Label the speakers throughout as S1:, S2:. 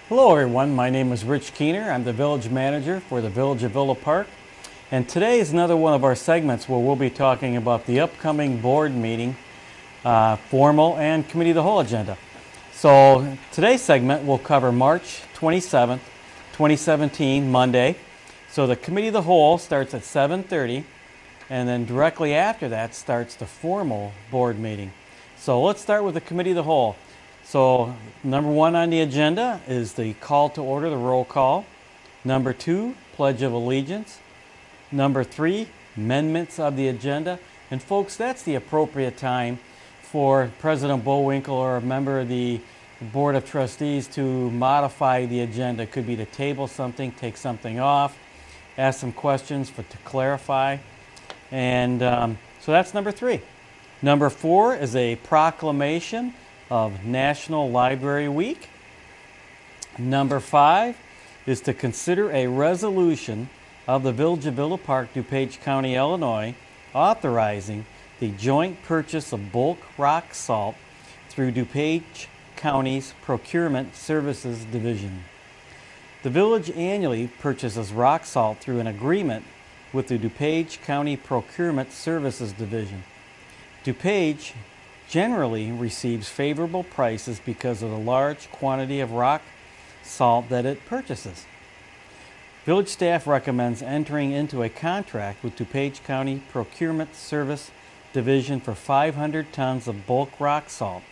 S1: Hello everyone, my name is Rich Keener. I'm the Village Manager for the Village of Villa Park. And today is another one of our segments where we'll be talking about the upcoming board meeting, formal and committee of the whole agenda. So today's segment will cover March 27th, 2017, Monday. So the committee of the whole starts at 7:30, and then directly after that starts the formal board meeting. So let's start with the committee of the whole. So number one on the agenda is the call to order, the roll call. Number two, Pledge of Allegiance. Number three, amendments of the agenda. And folks, that's the appropriate time for President Bullwinkle or a member of the Board of Trustees to modify the agenda. It could be to table something, take something off, ask some questions to clarify. And so that's number three. Number four is a proclamation of National Library Week. Number five is to consider a resolution of the Village of Villa Park, DuPage County, Illinois, authorizing the joint purchase of bulk rock salt through DuPage County's Procurement Services Division. The village annually purchases rock salt through an agreement with the DuPage County Procurement Services Division. DuPage generally receives favorable prices because of the large quantity of rock salt that it purchases. Village staff recommends entering into a contract with DuPage County Procurement Service Division for 500 tons of bulk rock salt.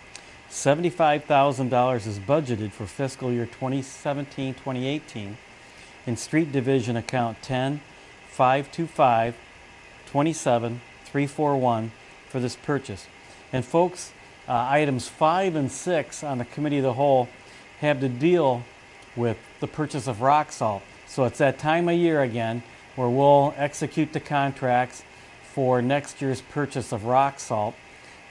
S1: $75,000 is budgeted for fiscal year 2017-2018 in Street Division account 10-525-27-341 for this purchase. And folks, items 5 and 6 on the Committee of the Whole have to deal with the purchase of rock salt. So it's that time of year again where we'll execute the contracts for next year's purchase of rock salt.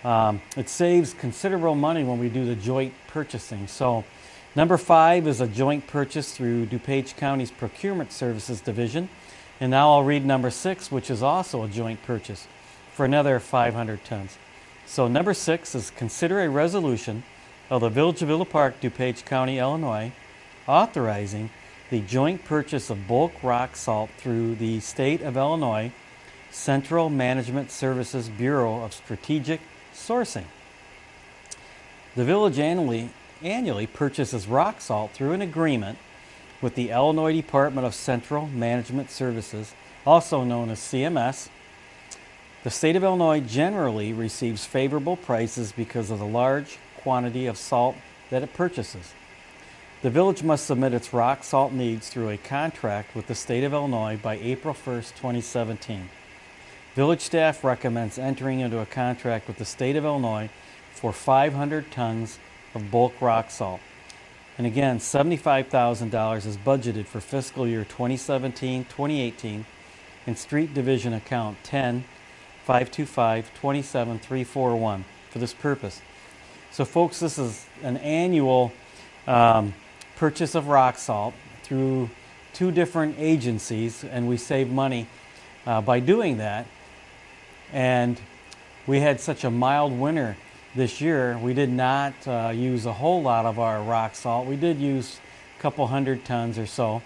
S1: It saves considerable money when we do the joint purchasing. So number 5 is a joint purchase through DuPage County's Procurement Services Division. And now I'll read number 6, which is also a joint purchase for another 500 tons. So number 6 is consider a resolution of the Village of Villa Park, DuPage County, Illinois, authorizing the joint purchase of bulk rock salt through the State of Illinois Central Management Services Bureau of Strategic Sourcing. The village annually purchases rock salt through an agreement with the Illinois Department of Central Management Services, also known as CMS. The state of Illinois generally receives favorable prices because of the large quantity of salt that it purchases. The village must submit its rock salt needs through a contract with the state of Illinois by April 1st, 2017. Village staff recommends entering into a contract with the state of Illinois for 500 tons of bulk rock salt. And again, $75,000 is budgeted for fiscal year 2017-2018 in Street Division account 10-525-27-341 for this purpose. So folks, this is an annual purchase of rock salt through 2 different agencies, and we save money by doing that. And we had such a mild winter this year, we did not use a whole lot of our rock salt. We did use a couple hundred tons or so.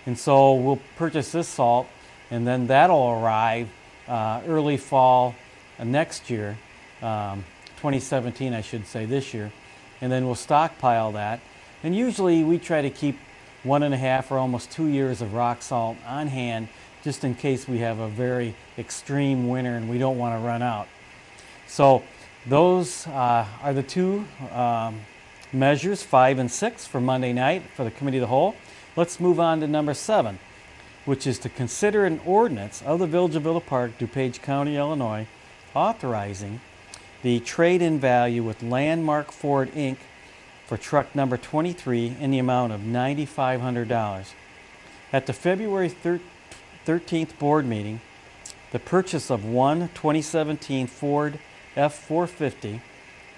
S1: And so we'll purchase this salt, and then that'll arrive early fall next year, 2017 I should say, this year. And then we'll stockpile that. And usually we try to keep 1.5 or almost 2 years of rock salt on hand just in case we have a very extreme winter and we don't want to run out. So those are the 2 measures, 5 and 6, for Monday night for the Committee of the Whole. Let's move on to number 7, which is to consider an ordinance of the Village of Villa Park, DuPage County, Illinois, authorizing the trade-in value with Landmark Ford, Inc. for truck number 23 in the amount of $9,500. At the February 13th board meeting, the purchase of one 2017 Ford F450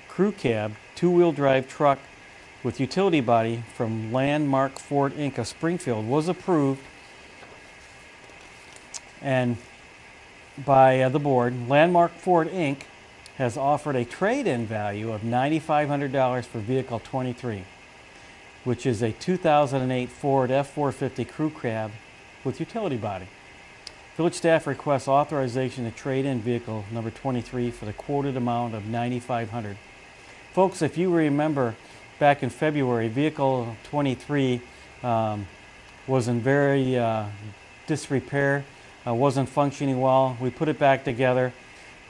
S1: crew cab 2-wheel drive truck with utility body from Landmark Ford, Inc. of Springfield was approved and by the board. Landmark Ford, Inc. has offered a trade-in value of $9,500 for vehicle 23. which is a 2008 Ford F-450 Crew Cab with utility body. Village staff requests authorization to trade in vehicle number 23 for the quoted amount of $9,500. Folks, if you remember back in February, vehicle 23 was in very disrepair, wasn't functioning well. We put it back together.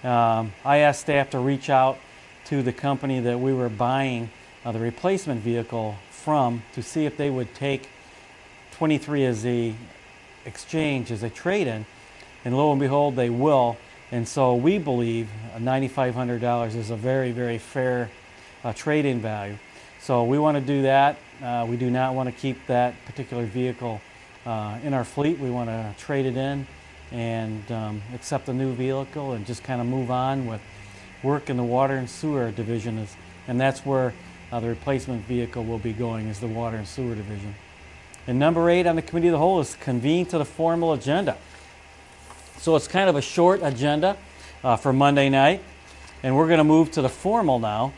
S1: I asked staff to reach out to the company that we were buying the replacement vehicle from to see if they would take 23 as a exchange, as a trade-in, and lo and behold, they will. And so we believe $9,500 is a very, very fair trade-in value. So we want to do that. We do not want to keep that particular vehicle in our fleet. We want to trade it in and accept a new vehicle and just kind of move on with work in the water and sewer division. And that's where the replacement vehicle will be going, is the water and sewer division. And number 8 on the committee of the whole is convene to the formal agenda. So it's kind of a short agenda for Monday night. And we're going to move to the formal now,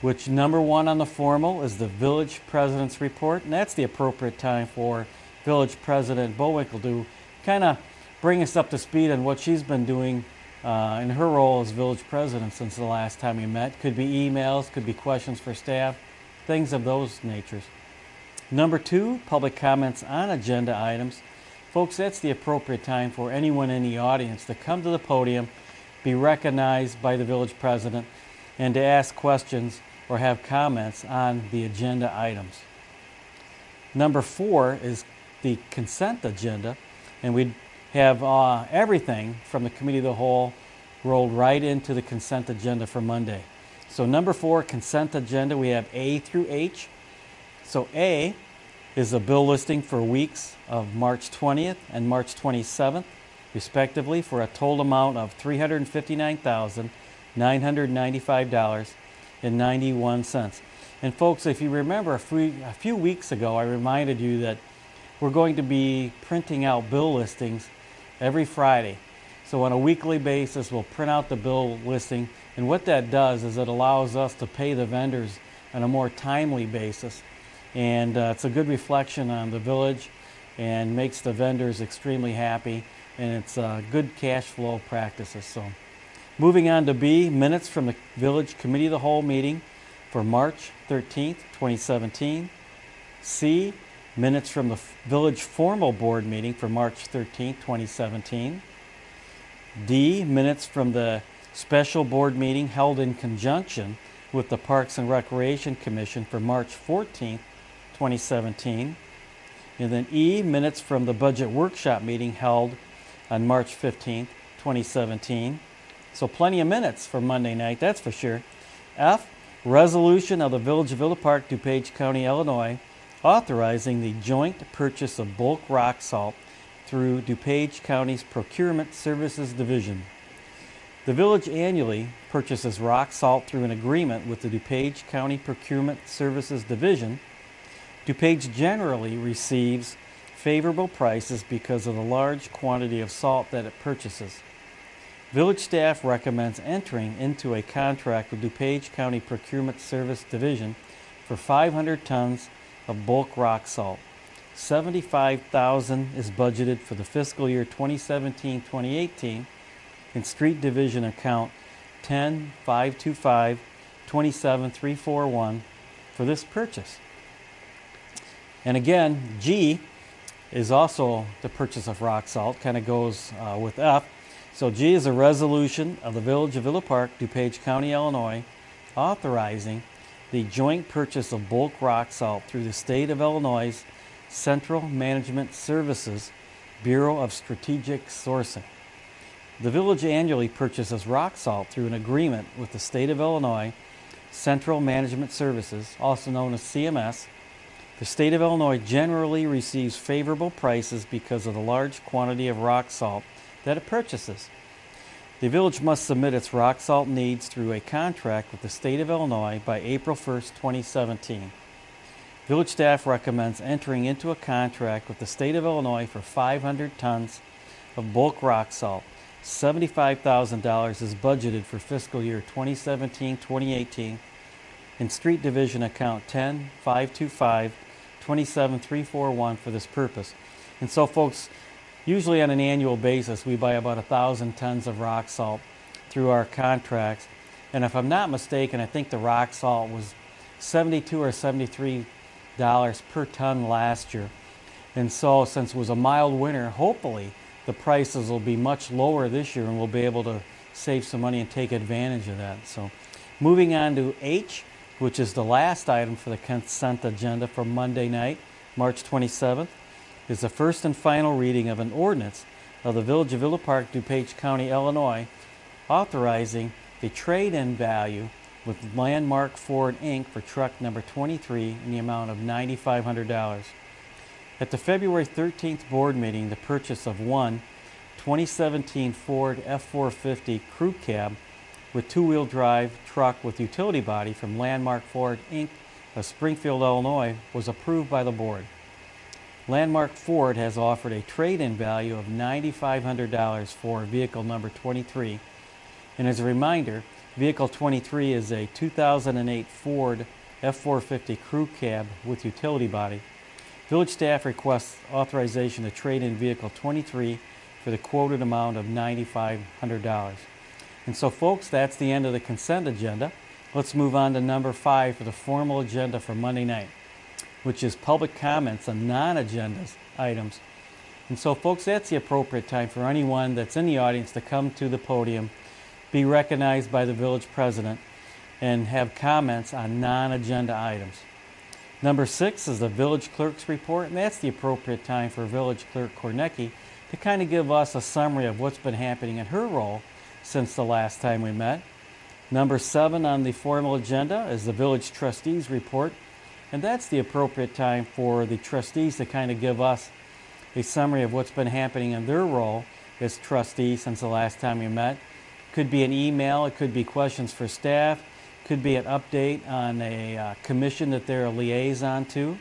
S1: which number 1 on the formal is the village president's report. And that's the appropriate time for Village President Bowinkle to kind of bring us up to speed on what she's been doing in her role as village president since the last time we met. Could be emails, could be questions for staff, things of those natures. Number 2, public comments on agenda items. Folks, that's the appropriate time for anyone in the audience to come to the podium, be recognized by the village president, and to ask questions or have comments on the agenda items. Number 4 is the consent agenda, and we have everything from the committee of the whole rolled right into the consent agenda for Monday. So number 4, consent agenda, we have A through H. So A is a bill listing for weeks of March 20th and March 27th, respectively, for a total amount of $359,995.91. And folks, if you remember a few weeks ago, I reminded you that we're going to be printing out bill listings every Friday. So on a weekly basis, we'll print out the bill listing, and what that does is it allows us to pay the vendors on a more timely basis. And it's a good reflection on the village and makes the vendors extremely happy, and it's good cash flow practices. So moving on to B, minutes from the village committee of the whole meeting for March 13th, 2017. C, minutes from the village formal board meeting for March 13th, 2017. D, minutes from the special board meeting held in conjunction with the Parks and Recreation Commission for March 14th, 2017. And then E, minutes from the budget workshop meeting held on March 15th, 2017. So plenty of minutes for Monday night, that's for sure. F, resolution of the Village of Villa Park, DuPage County, Illinois, authorizing the joint purchase of bulk rock salt through DuPage County's Procurement Services Division. The village annually purchases rock salt through an agreement with the DuPage County Procurement Services Division. DuPage generally receives favorable prices because of the large quantity of salt that it purchases. Village staff recommends entering into a contract with DuPage County Procurement Service Division for 500 tons of bulk rock salt. $75,000 is budgeted for the fiscal year 2017-2018 in Street Division account 10-525-27341 for this purchase. And again, G is also the purchase of rock salt, kind of goes with F. So G is a resolution of the Village of Villa Park, DuPage County, Illinois, authorizing the joint purchase of bulk rock salt through the State of Illinois' Central Management Services Bureau of Strategic Sourcing. The village annually purchases rock salt through an agreement with the State of Illinois Central Management Services, also known as CMS. The State of Illinois generally receives favorable prices because of the large quantity of rock salt that it purchases. The village must submit its rock salt needs through a contract with the State of Illinois by April 1st, 2017. Village staff recommends entering into a contract with the State of Illinois for 500 tons of bulk rock salt. $75,000 is budgeted for fiscal year 2017-2018 in Street Division account 27341 for this purpose. And so, folks, usually on an annual basis, we buy about 1,000 tons of rock salt through our contracts. And if I'm not mistaken, I think the rock salt was $72 or $73 per ton last year. And so, since it was a mild winter, hopefully the prices will be much lower this year and we'll be able to save some money and take advantage of that. So, moving on to H, which is the last item for the consent agenda for Monday night, March 27th, is the first and final reading of an ordinance of the Village of Villa Park, DuPage County, Illinois, authorizing the trade-in value with Landmark Ford, Inc. for truck number 23 in the amount of $9,500. At the February 13th board meeting, the purchase of one 2017 Ford F450 crew cab with two-wheel drive truck with utility body from Landmark Ford, Inc. of Springfield, Illinois was approved by the board. Landmark Ford has offered a trade-in value of $9,500 for vehicle number 23. And as a reminder, vehicle 23 is a 2008 Ford F450 crew cab with utility body. Village staff requests authorization to trade in vehicle 23 for the quoted amount of $9,500. And so, folks, that's the end of the consent agenda. Let's move on to number 5 for the formal agenda for Monday night, which is public comments on non-agenda items. And so, folks, that's the appropriate time for anyone that's in the audience to come to the podium, be recognized by the village president, and have comments on non-agenda items. Number 6 is the village clerk's report, and that's the appropriate time for village clerk Kornecki to kind of give us a summary of what's been happening in her role since the last time we met. Number 7 on the formal agenda is the village trustees report, and that's the appropriate time for the trustees to kind of give us a summary of what's been happening in their role as trustees since the last time we met. Could be an email, it could be questions for staff, could be an update on a commission that they're a liaison to.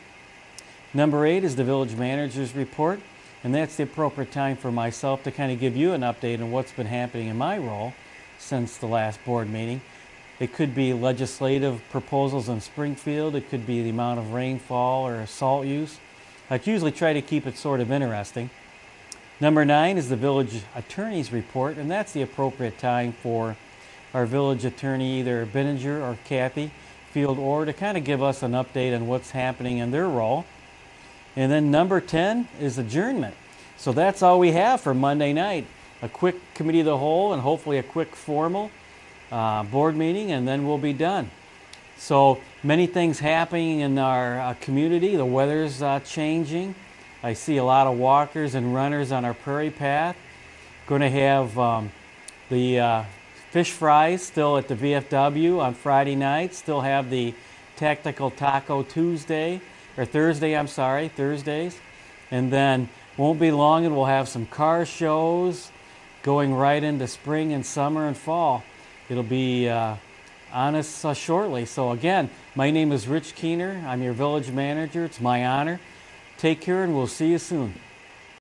S1: Number 8 is the village manager's report, and that's the appropriate time for myself to kind of give you an update on what's been happening in my role since the last board meeting. It could be legislative proposals in Springfield, it could be the amount of rainfall or salt use. I usually try to keep it sort of interesting. Number 9 is the village attorney's report, and that's the appropriate time for our village attorney, either Benninger or Kathy Field Orr, to kind of give us an update on what's happening in their role. And then number 10 is adjournment. So that's all we have for Monday night. A quick committee of the whole and hopefully a quick formal board meeting, and then we'll be done. So many things happening in our community. The weather's changing. I see a lot of walkers and runners on our prairie path. Going to have the fish fries still at the VFW on Friday night. Still have the Tactical Taco Thursdays. And then won't be long and we'll have some car shows going right into spring and summer and fall. It'll be on us shortly. So again, my name is Rich Keener. I'm your village manager. It's my honor. Take care and we'll see you soon.